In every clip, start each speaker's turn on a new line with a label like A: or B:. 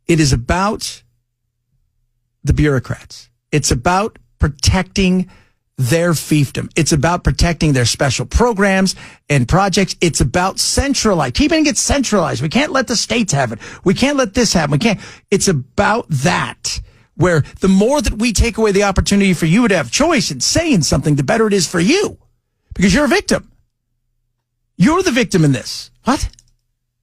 A: It is about the bureaucrats. It's about protecting their fiefdom. It's about protecting their special programs and projects. It's about keeping it centralized. We can't let the states have it. We can't let this happen. It's about that, where the more that we take away the opportunity for you to have choice and say in something, the better it is for you, because you're a victim. You're the victim in this. What?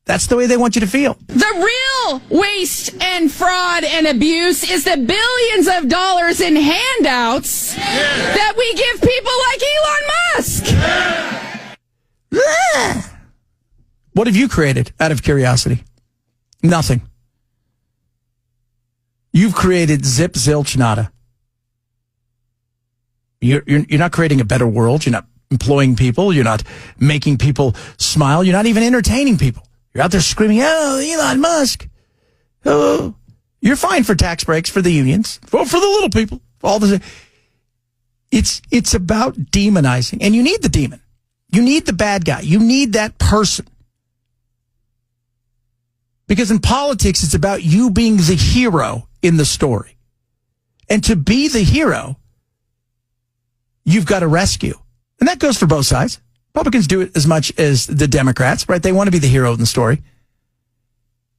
A: That's the way they want you to feel.
B: The real waste and fraud and abuse is the billions of dollars in handouts that we give people like Elon Musk.
A: What have you created out of curiosity? Nothing. You've created zip, zilch, nada. You're not creating a better world. You're not employing people. You're not making people smile. You're not even entertaining people. You're out there screaming, oh, Elon Musk. Oh, you're fine for tax breaks for the unions, for the little people. It's about demonizing, and you need the demon. You need the bad guy. You need that person. Because in politics, it's about you being the hero in the story. And to be the hero, you've got to rescue. And that goes for both sides. Republicans do it as much as the Democrats, right? They want to be the hero in the story.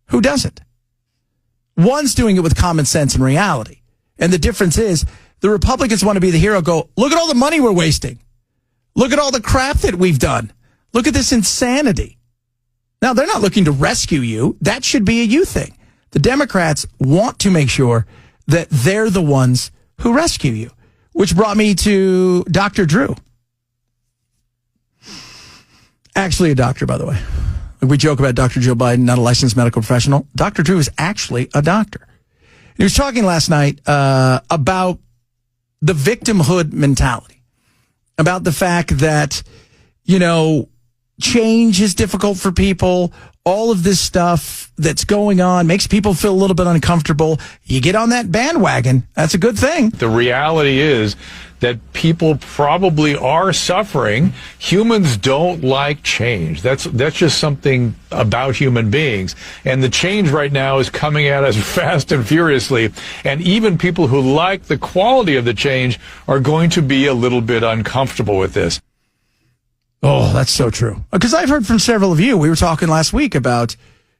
A: Who doesn't? One's doing it with common sense and reality. And the difference is the Republicans want to be the hero, go, look at all the money we're wasting. Look at all the crap that we've done. Look at this insanity. Now, they're not looking to rescue you. That should be a you thing. The Democrats want to make sure that they're the ones who rescue you, which brought me to Dr. Drew. Actually a doctor, by the way. We joke about Dr. Joe Biden, not a licensed medical professional. Dr. Drew is actually a doctor. He was talking last night about the victimhood mentality, about the fact that, change is difficult for people. All of this stuff that's going on makes people feel a little bit uncomfortable. You get on that bandwagon. That's a good thing.
C: The reality is that people probably are suffering. Humans don't like change. That's just something about human beings. And the change right now is coming at us fast and furiously. And even people who like the quality of the change are going to be a little bit uncomfortable with this.
A: Oh, that's so true. Because I've heard from several of you. We were talking last week about,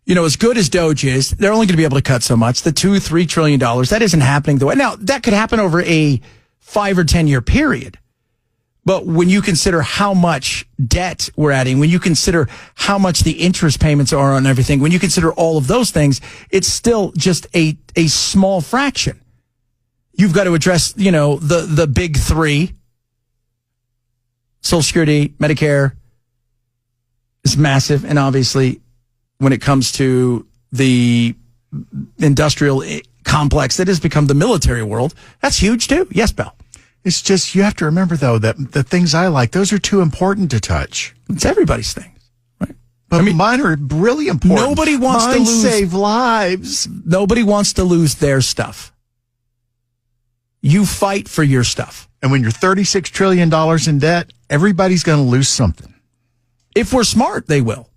A: as good as DOGE is, they're only going to be able to cut so much. The $2-3 trillion, that isn't happening the way. Now, that could happen over a 5 or 10 year period. But when you consider how much debt we're adding, when you consider how much the interest payments are on everything, when you consider all of those things, it's still just a small fraction. You've got to address, the big three. Social Security, Medicare is massive. And obviously, when it comes to the industrial complex that has become the military world, that's huge too. Yes, Bell.
D: It's just, you have to remember, though, that the things I like, those are too important to touch.
A: It's everybody's things, right?
D: But mine are really important.
A: Nobody wants to
D: save lives.
A: Nobody wants to lose their stuff. You fight for your stuff.
D: And when you're $36 trillion in debt, everybody's going to lose something.
A: If we're smart, they will.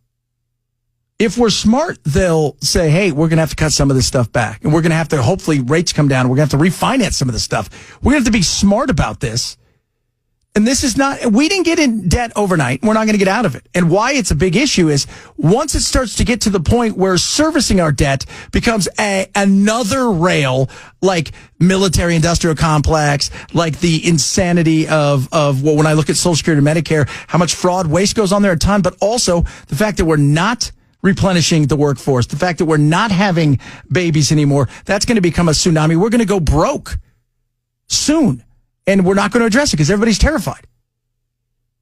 A: If we're smart, they'll say, hey, we're going to have to cut some of this stuff back. And we're going to have to, hopefully, rates come down. We're going to have to refinance some of this stuff. We're going to have to be smart about this. And this is not, we didn't get in debt overnight. We're not going to get out of it. And why it's a big issue is once it starts to get to the point where servicing our debt becomes another rail, like military industrial complex, like the insanity of when I look at Social Security and Medicare, how much fraud, waste goes on there a ton, but also the fact that we're not replenishing the workforce, the fact that we're not having babies anymore, that's going to become a tsunami. We're going to go broke soon. And we're not going to address it because everybody's terrified.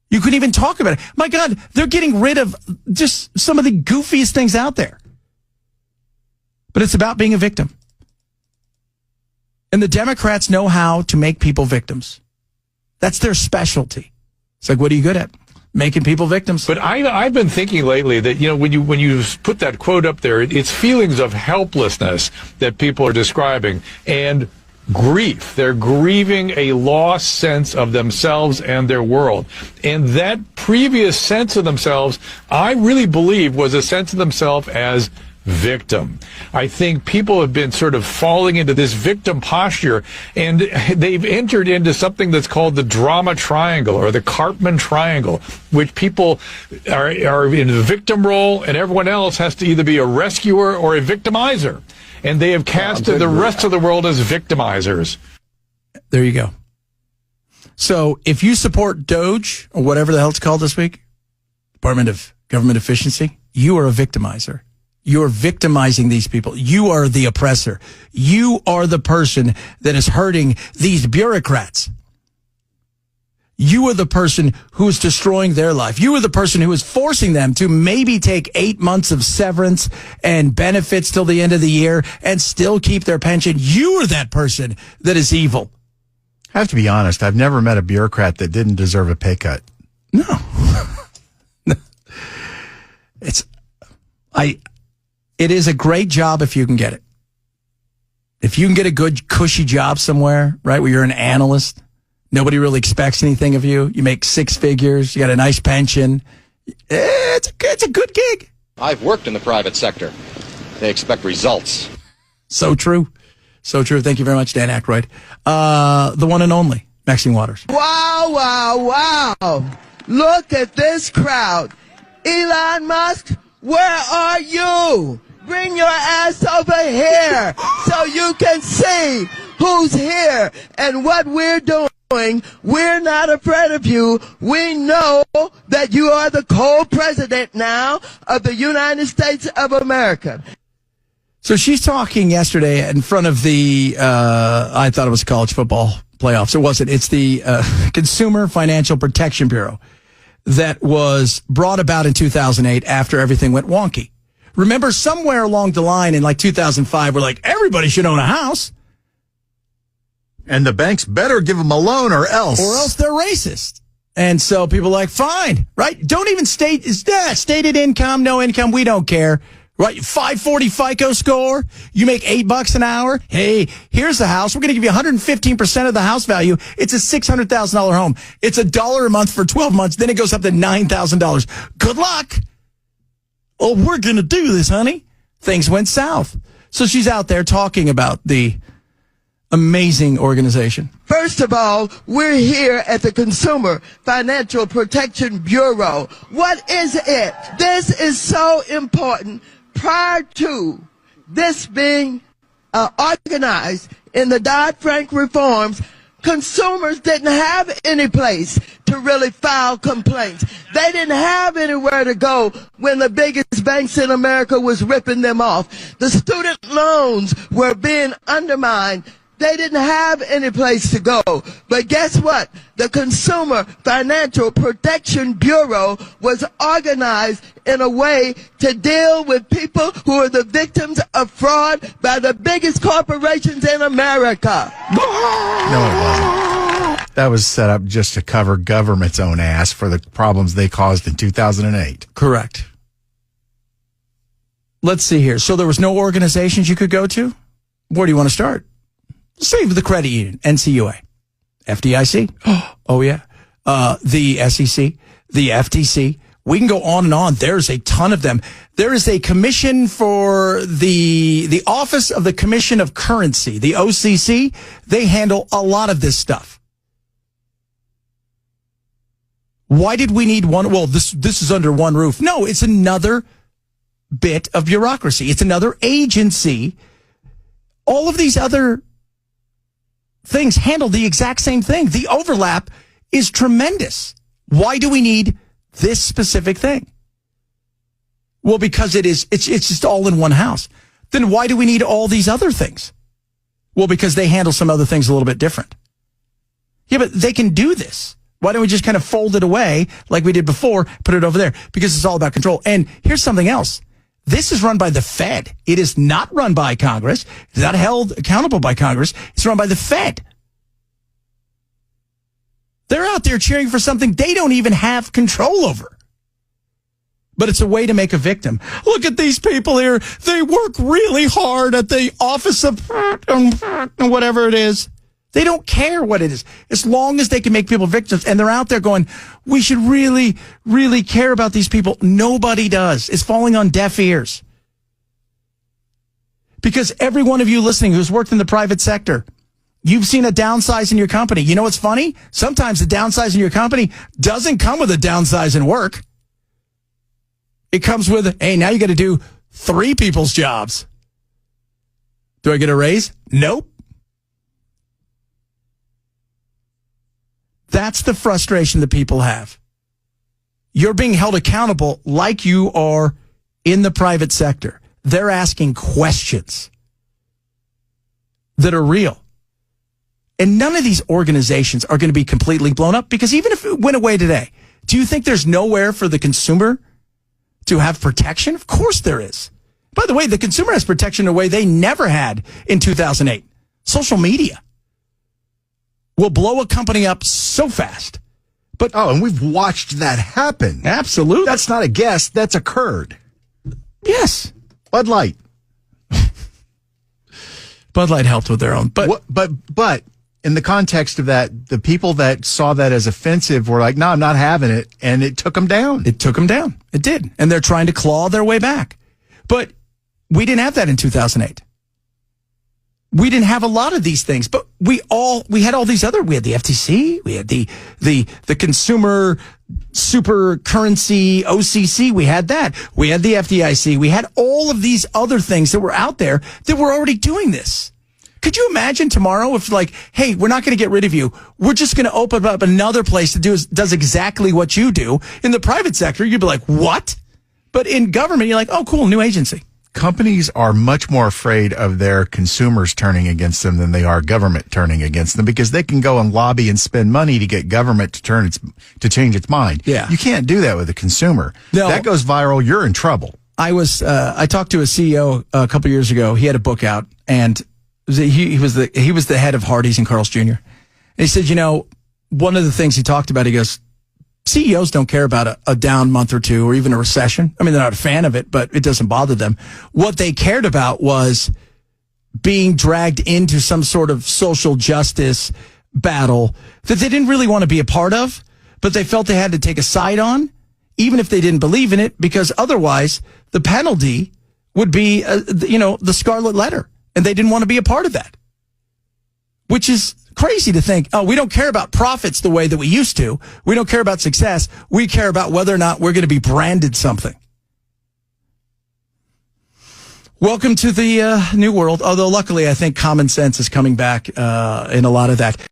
A: You couldn't even talk about it. My God, they're getting rid of just some of the goofiest things out there. But it's about being a victim. And the Democrats know how to make people victims. That's their specialty. It's like, what are you good at? Making people victims.
C: But I've been thinking lately that, when you put that quote up there, it's feelings of helplessness that people are describing. And grief. They're grieving a lost sense of themselves and their world. And that previous sense of themselves, I really believe, was a sense of themselves as victim. I think people have been sort of falling into this victim posture, and they've entered into something that's called the drama triangle or the Cartman triangle, which people are in the victim role, and everyone else has to either be a rescuer or a victimizer. And they have casted the rest of the world as victimizers.
A: There you go. So if you support DOGE, or whatever the hell it's called this week, Department of Government Efficiency, you are a victimizer. You're victimizing these people. You are the oppressor. You are the person that is hurting these bureaucrats. You are the person who is destroying their life. You are the person who is forcing them to maybe take 8 months of severance and benefits till the end of the year and still keep their pension. You are that person that is evil.
D: I have to be honest. I've never met a bureaucrat that didn't deserve a pay cut.
A: No. It is a great job if you can get it. If you can get a good, cushy job somewhere, right, where you're an analyst, nobody really expects anything of you. You make 6 figures. You got a nice pension. It's a good gig.
E: I've worked in the private sector. They expect results.
A: So true. So true. Thank you very much, Dan Aykroyd. The one and only, Maxine Waters.
F: Wow, wow, wow. Look at this crowd. Elon Musk, where are you? Bring your ass over here so you can see who's here and what we're doing. We're not afraid of you. We know that you are the co-president now of the United States of America.
A: So she's talking yesterday in front of the, I thought it was college football playoffs. It wasn't. It's the Consumer Financial Protection Bureau that was brought about in 2008 after everything went wonky. Remember, somewhere along the line in like 2005, we're like, everybody should own a house.
D: And the banks better give them a loan or else.
A: Or else they're racist. And so people are like, fine, right? Don't even stated income, no income, we don't care. Right, 540 FICO score. You make $8 an hour. Hey, here's the house. We're going to give you 115% of the house value. It's a $600,000 home. It's $1 a month for 12 months. Then it goes up to $9,000. Good luck. Oh, we're going to do this, honey. Things went south. So she's out there talking about the amazing organization.
F: First of all, we're here at the Consumer Financial Protection Bureau. What is it? This is so important. Prior to this being organized in the Dodd-Frank reforms, consumers didn't have any place to really file complaints. They didn't have anywhere to go when the biggest banks in America was ripping them off. The student loans were being undermined. They didn't have any place to go. But guess what? The Consumer Financial Protection Bureau was organized in a way to deal with people who are the victims of fraud by the biggest corporations in America.
D: No, it wasn't. That was set up just to cover government's own ass for the problems they caused in 2008.
A: Correct. Let's see here. So there was no organizations you could go to? Where do you want to start? Save the credit union, NCUA, FDIC. Oh, yeah. The SEC, the FTC. We can go on and on. There's a ton of them. There is a commission for the Office of the Commission of Currency, the OCC. They handle a lot of this stuff. Why did we need one? Well, this is under one roof. No, it's another bit of bureaucracy. It's another agency. All of these other things handle the exact same thing. The overlap is tremendous. Why do we need this specific thing? Well, because it's just all in one house. Then why do we need all these other things? Well, because they handle some other things a little bit different. Yeah, but they can do this. Why don't we just kind of fold it away like we did before, put it over there? Because it's all about control. And here's something else. This is run by the Fed. It is not run by Congress. It's not held accountable by Congress. It's run by the Fed. They're out there cheering for something they don't even have control over. But it's a way to make a victim. Look at these people here. They work really hard at the office of whatever it is. They don't care what it is, as long as they can make people victims. And they're out there going, we should really, really care about these people. Nobody does. It's falling on deaf ears. Because every one of you listening who's worked in the private sector, you've seen a downsize in your company. You know what's funny? Sometimes the downsize in your company doesn't come with a downsize in work. It comes with, hey, now you got to do 3 people's jobs. Do I get a raise? Nope. That's the frustration that people have. You're being held accountable like you are in the private sector. They're asking questions that are real. And none of these organizations are going to be completely blown up, because even if it went away today, do you think there's nowhere for the consumer to have protection? Of course there is. By the way, the consumer has protection in a way they never had in 2008. Social media will blow a company up so fast.
D: But and we've watched that happen.
A: Absolutely.
D: That's not a guess. That's occurred.
A: Yes.
D: Bud Light.
A: Bud Light helped with their own.
D: But in the context of that, the people that saw that as offensive were like, no, I'm not having it. And it took them down.
A: It took them down. It did. And they're trying to claw their way back. But we didn't have that in 2008. We didn't have a lot of these things, but we had all these other, we had the FTC, we had the consumer super currency OCC, we had that. We had the FDIC. We had all of these other things that were out there that were already doing this. Could you imagine tomorrow if, like, hey, we're not going to get rid of you. We're just going to open up another place that does exactly what you do. In the private sector, you'd be like, what? But in government, you're like, oh, cool, new agency.
D: Companies are much more afraid of their consumers turning against them than they are government turning against them, because they can go and lobby and spend money to get government to change its mind.
A: Yeah.
D: You can't do that with a consumer.
A: No.
D: That goes viral, you're in trouble.
A: I talked to a CEO a couple years ago. He had a book out, and he was the head of Hardee's and Carl's Jr. And he said, one of the things he talked about, he goes, CEOs don't care about a down month or two or even a recession. I mean, they're not a fan of it, but it doesn't bother them. What they cared about was being dragged into some sort of social justice battle that they didn't really want to be a part of, but they felt they had to take a side on, even if they didn't believe in it, because otherwise the penalty would be, the scarlet letter. And they didn't want to be a part of that, which is crazy to think, oh, we don't care about profits the way that we used to. We don't care about success. We care about whether or not we're going to be branded something. Welcome to the new world. Although luckily, I think common sense is coming back in a lot of that.